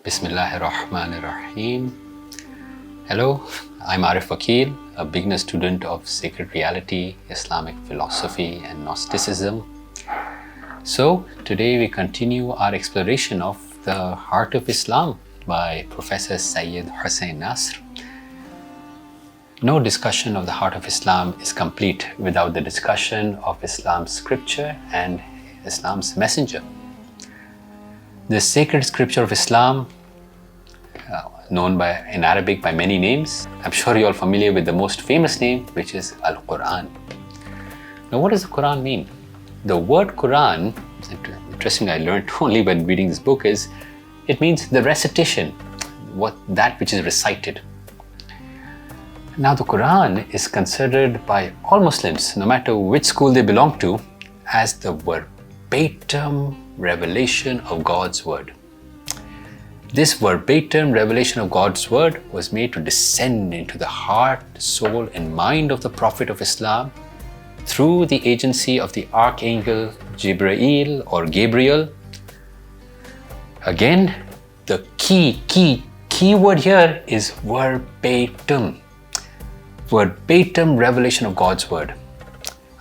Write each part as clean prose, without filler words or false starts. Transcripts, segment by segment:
Bismillahirrahmanirrahim. Hello, I'm Arif Vakil, a beginner student of Sacred Reality, Islamic philosophy and Gnosticism. So today we continue our exploration of the heart of Islam by Professor Seyyed Hossein Nasr. No discussion of the heart of Islam is complete without the discussion of Islam's scripture and Islam's messenger. The sacred scripture of Islam, known in Arabic by many names. I'm sure you're all familiar with the most famous name, which is Al-Quran. Now, what does the Quran mean? The word Quran, interesting, I learned only when reading this book, it means the recitation, that which is recited. Now, the Quran is considered by all Muslims, no matter which school they belong to, as the verbatim revelation of God's word. This verbatim revelation of God's word was made to descend into the heart, soul, and mind of the Prophet of Islam through the agency of the Archangel Gabriel. Again, the key word here is verbatim. Verbatim revelation of God's word.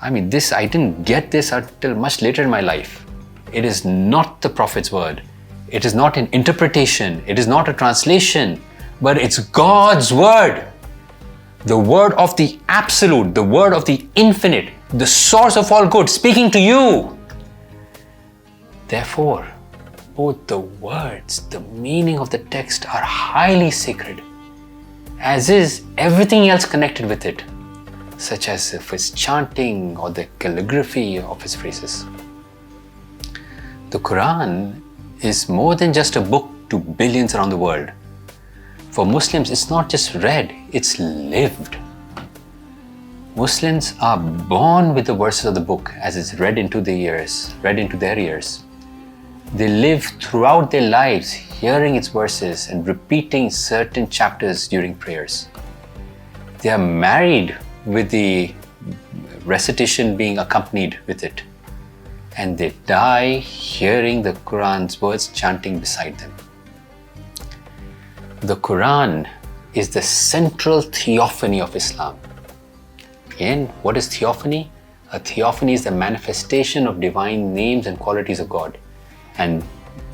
I didn't get this until much later in my life. It is not the Prophet's word. It is not an interpretation. It is not a translation, but it's God's word. The word of the absolute, the word of the infinite, the source of all good, speaking to you. Therefore, both the words, the meaning of the text are highly sacred, as is everything else connected with it, such as if it's chanting or the calligraphy of its phrases. The Quran is more than just a book to billions around the world. For Muslims, it's not just read, it's lived. Muslims are born with the verses of the book as it's read into their ears. They live throughout their lives hearing its verses and repeating certain chapters during prayers. They are married with the recitation being accompanied with it. And they die hearing the Quran's words chanting beside them. The Quran is the central theophany of Islam. Again, what is theophany? A theophany is the manifestation of divine names and qualities of God. And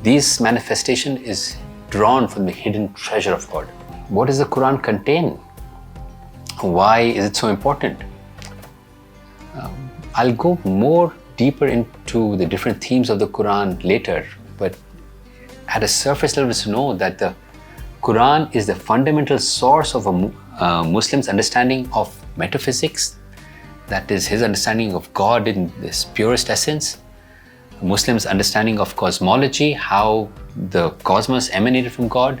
this manifestation is drawn from the hidden treasure of God. What does the Quran contain? Why is it so important? I'll go more deeper into the different themes of the Quran later, but at a surface level, to know that the Quran is the fundamental source of a Muslim's understanding of metaphysics, that is his understanding of God in this purest essence, a Muslim's understanding of cosmology, how the cosmos emanated from God,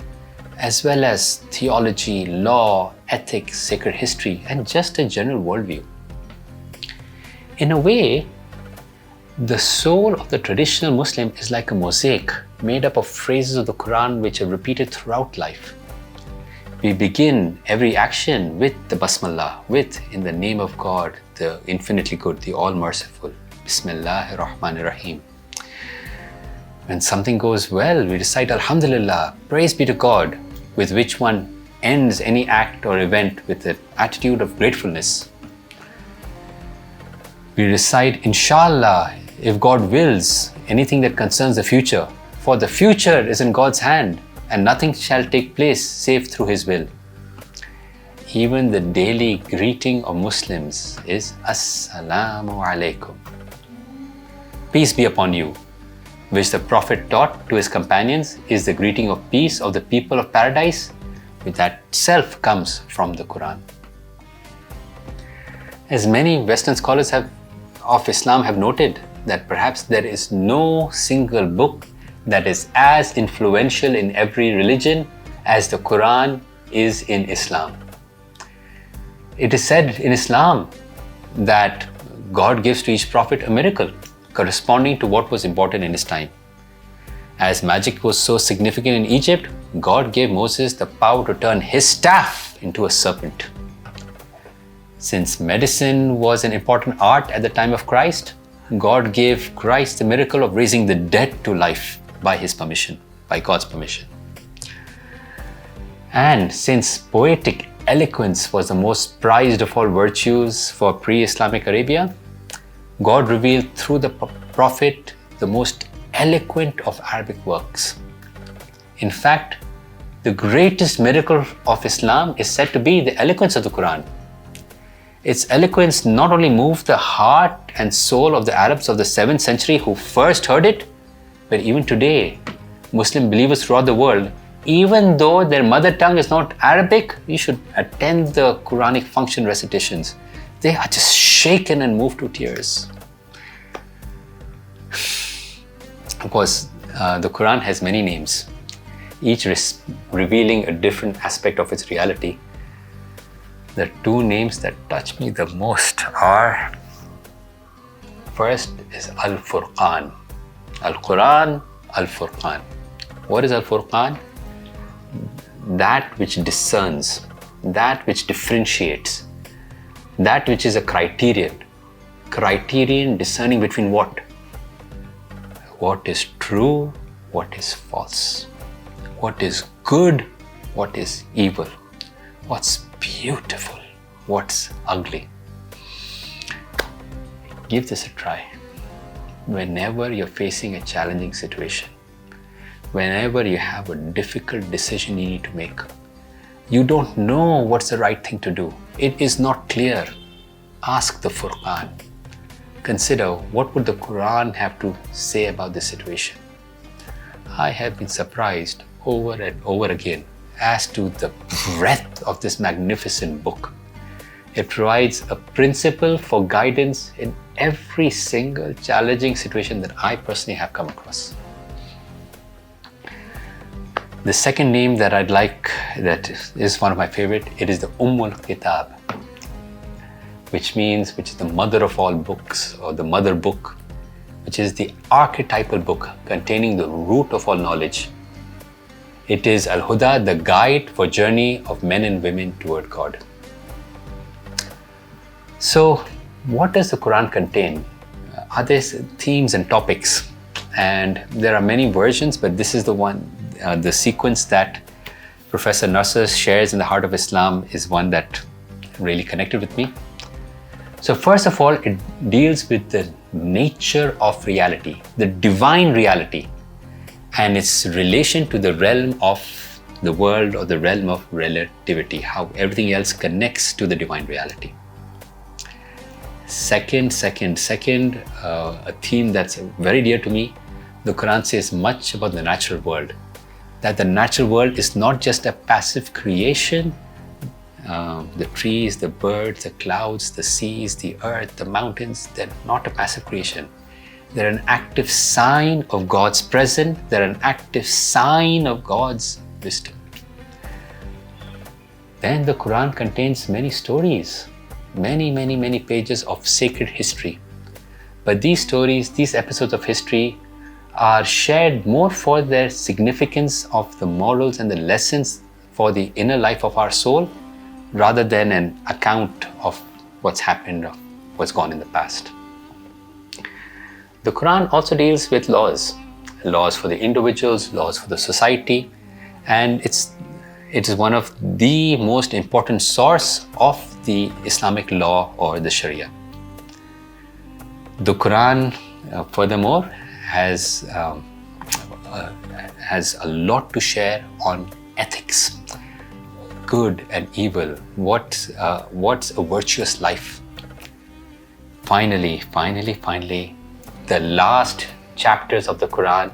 as well as theology, law, ethics, sacred history, and just a general worldview. In a way, the soul of the traditional Muslim is like a mosaic made up of phrases of the Quran which are repeated throughout life. We begin every action with the Basmallah, in the name of God, the infinitely good, the all-merciful. Bismillahirrahmanirrahim. When something goes well, we recite Alhamdulillah, praise be to God, with which one ends any act or event with an attitude of gratefulness. We recite Inshallah, if God wills, anything that concerns the future, for the future is in God's hand and nothing shall take place save through His will. Even the daily greeting of Muslims is Assalamu alaikum. Peace be upon you, which the Prophet taught to his companions is the greeting of peace of the people of paradise, which that self comes from the Quran. As many Western scholars of Islam have noted, that perhaps there is no single book that is as influential in every religion as the Quran is in Islam. It is said in Islam that God gives to each prophet a miracle corresponding to what was important in his time. As magic was so significant in Egypt, God gave Moses the power to turn his staff into a serpent. Since medicine was an important art at the time of Christ, God gave Christ the miracle of raising the dead to life by His permission, by God's permission. And since poetic eloquence was the most prized of all virtues for pre-Islamic Arabia, God revealed through the Prophet the most eloquent of Arabic works. In fact, the greatest miracle of Islam is said to be the eloquence of the Quran. Its eloquence not only moved the heart and soul of the Arabs of the 7th century who first heard it, but even today, Muslim believers throughout the world, even though their mother tongue is not Arabic, you should attend the Quranic function recitations. They are just shaken and moved to tears. Of course, the Quran has many names, each revealing a different aspect of its reality. The two names that touch me the most are, first is Al-Furqan. Al-Quran, Al-Furqan. What is Al-Furqan? That which discerns, that which differentiates, that which is a criterion discerning between what? What is true, what is false, what is good, what is evil, what's beautiful, what's ugly. Give this a try. Whenever you're facing a challenging situation, whenever you have a difficult decision you need to make, you don't know what's the right thing to do, it is not clear, ask the Furqan. Consider what would the Quran have to say about this situation. I have been surprised over and over again as to the breadth of this magnificent book. It provides a principle for guidance in every single challenging situation that I personally have come across. The second name that I'd like, that is one of my favorite, it is the Kitab, which is the mother of all books, or the mother book, which is the archetypal book containing the root of all knowledge. It is Al-Huda, the guide for journey of men and women toward God. So, what does the Quran contain? Are there themes and topics? And there are many versions, but this is the one, the sequence that Professor Nasr shares in the Heart of Islam is one that really connected with me. So first of all, it deals with the nature of reality, the divine reality, and its relation to the realm of the world or the realm of relativity, how everything else connects to the divine reality. Second, a theme that's very dear to me, the Quran says much about the natural world, that the natural world is not just a passive creation. The trees, the birds, the clouds, the seas, the earth, the mountains, they're not a passive creation. They're an active sign of God's presence. They're an active sign of God's wisdom. Then the Quran contains many stories, many pages of sacred history. But these stories, these episodes of history are shared more for their significance of the morals and the lessons for the inner life of our soul, rather than an account of what's happened or what's gone in the past. The Quran also deals with laws for the individuals, laws for the society, and it is one of the most important source of the Islamic law or the Sharia. The Quran, furthermore, has a lot to share on ethics, good and evil, what's a virtuous life. Finally, the last chapters of the Quran,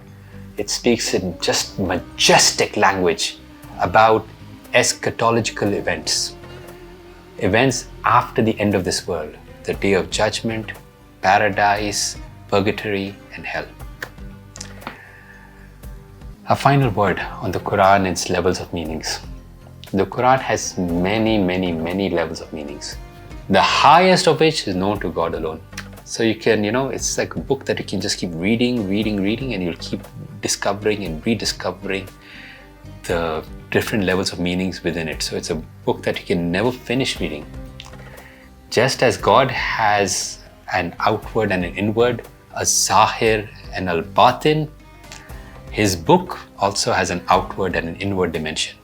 it speaks in just majestic language about eschatological events after the end of this world, the day of judgment, paradise, purgatory, and hell. A final word on the Quran and its levels of meanings. The Quran has many levels of meanings, the highest of which is known to God alone. So you can, it's like a book that you can just keep reading, and you'll keep discovering and rediscovering the different levels of meanings within it. So it's a book that you can never finish reading. Just as God has an outward and an inward, a zahir and al batin, His book also has an outward and an inward dimension.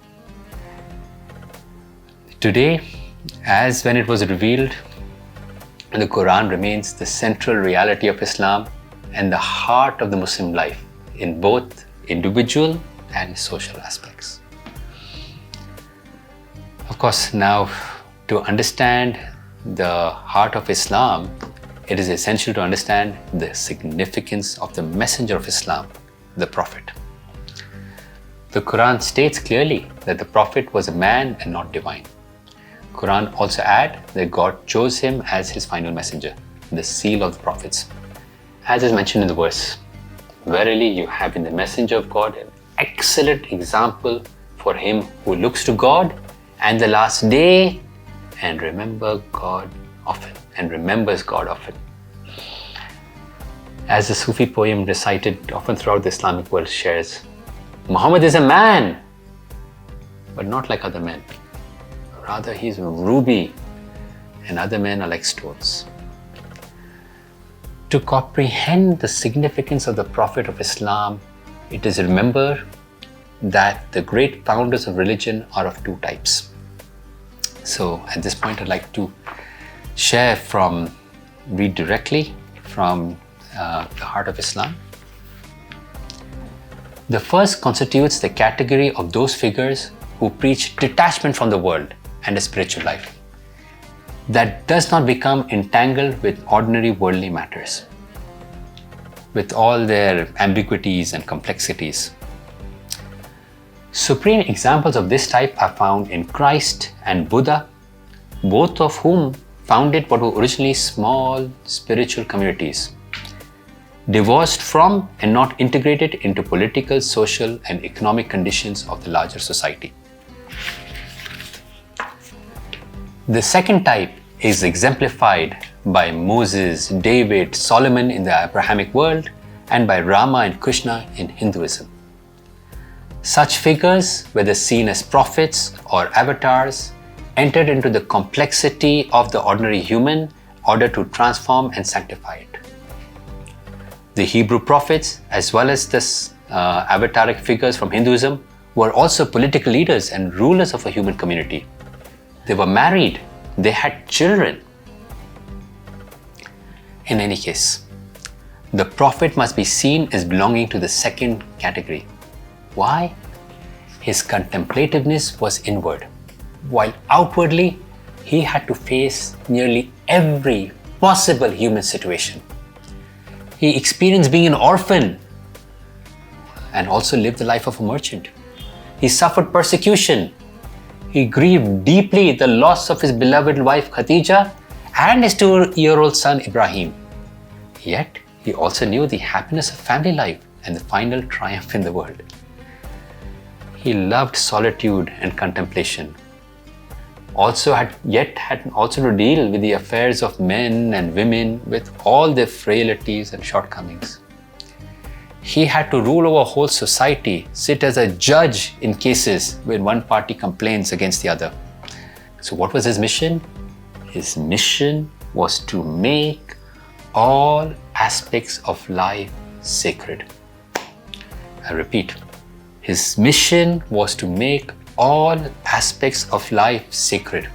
Today, as when it was revealed, the Quran remains the central reality of Islam and the heart of the Muslim life in both individual and social aspects. Of course, now to understand the heart of Islam, it is essential to understand the significance of the messenger of Islam, the Prophet. The Quran states clearly that the Prophet was a man and not divine. Quran also adds that God chose him as his final messenger, the seal of the prophets. As is mentioned in the verse, verily you have in the messenger of God an excellent example for him who looks to God and the last day and remembers God often. As the Sufi poem recited often throughout the Islamic world shares, Muhammad is a man, but not like other men. Rather, he is a ruby and other men are like stones. To comprehend the significance of the Prophet of Islam, it is to remember that the great founders of religion are of two types. So at this point, I'd like to read directly from the heart of Islam. The first constitutes the category of those figures who preach detachment from the world and a spiritual life that does not become entangled with ordinary worldly matters, with all their ambiguities and complexities. Supreme examples of this type are found in Christ and Buddha, both of whom founded what were originally small spiritual communities, divorced from and not integrated into political, social, and economic conditions of the larger society. The second type is exemplified by Moses, David, Solomon in the Abrahamic world, and by Rama and Krishna in Hinduism. Such figures, whether seen as prophets or avatars, entered into the complexity of the ordinary human in order to transform and sanctify it. The Hebrew prophets, as well as the avataric figures from Hinduism, were also political leaders and rulers of a human community. They were married, they had children. In any case, the Prophet must be seen as belonging to the second category. Why? His contemplativeness was inward, while outwardly he had to face nearly every possible human situation. He experienced being an orphan and also lived the life of a merchant. He suffered persecution. He grieved deeply the loss of his beloved wife Khadija and his 2-year-old son Ibrahim. Yet, he also knew the happiness of family life and the final triumph in the world. He loved solitude and contemplation. Had to deal with the affairs of men and women with all their frailties and shortcomings. He had to rule over a whole society, sit as a judge in cases when one party complains against the other. So what was his mission? His mission was to make all aspects of life sacred. I repeat, his mission was to make all aspects of life sacred.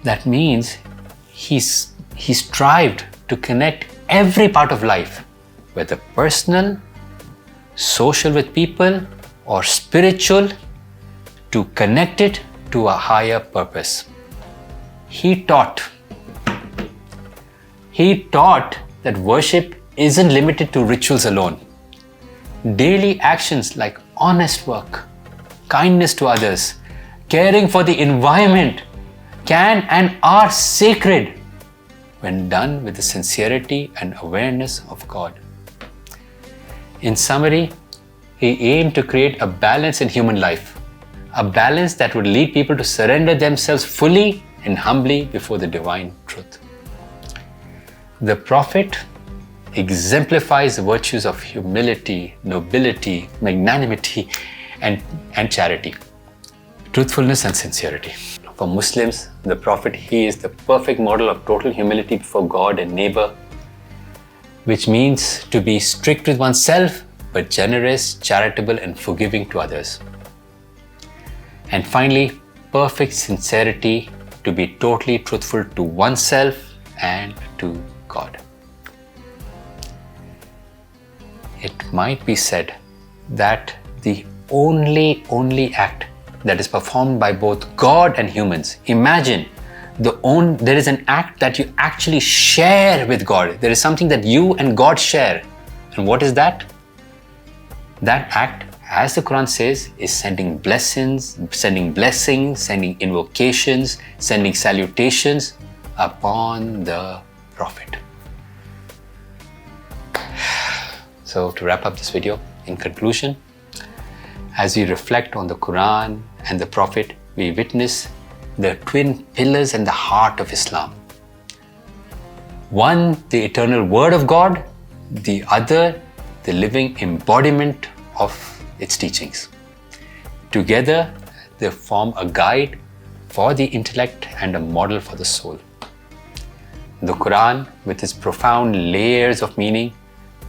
That means he strived to connect every part of life, whether personal, social with people, or spiritual, to connect it to a higher purpose. He taught that worship isn't limited to rituals alone. Daily actions like honest work, kindness to others, caring for the environment can and are sacred when done with the sincerity and awareness of God. In summary, he aimed to create a balance in human life, a balance that would lead people to surrender themselves fully and humbly before the divine truth. The Prophet exemplifies the virtues of humility, nobility, magnanimity, and charity, truthfulness and sincerity. For Muslims, the Prophet, he is the perfect model of total humility before God and neighbor, which means to be strict with oneself, but generous, charitable, and forgiving to others. And finally, perfect sincerity to be totally truthful to oneself and to God. It might be said that the only act that is performed by both God and humans. Imagine there is an act that you actually share with God. There is something that you and God share. And what is that? That act, as the Quran says, is sending blessings, sending invocations, sending salutations upon the Prophet. So to wrap up this video, in conclusion, as we reflect on the Quran and the Prophet, we witness the twin pillars and the heart of Islam. One, the eternal word of God, the other, the living embodiment of its teachings. Together, they form a guide for the intellect and a model for the soul. The Quran, with its profound layers of meaning,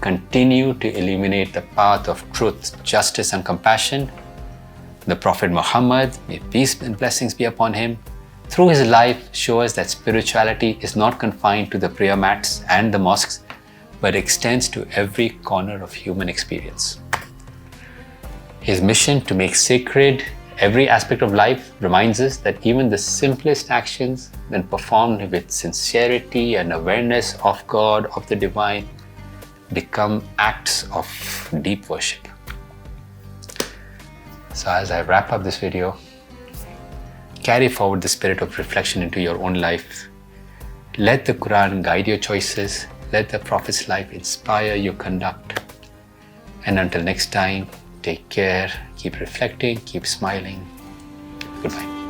continue to illuminate the path of truth, justice, and compassion. The Prophet Muhammad, may peace and blessings be upon him, through his life shows that spirituality is not confined to the prayer mats and the mosques, but extends to every corner of human experience. His mission to make sacred every aspect of life reminds us that even the simplest actions, when performed with sincerity and awareness of God, of the divine, become acts of deep worship. So as I wrap up this video, carry forward the spirit of reflection into your own life. Let the Quran guide your choices. Let the Prophet's life inspire your conduct. And until next time, take care, keep reflecting, keep smiling. Goodbye.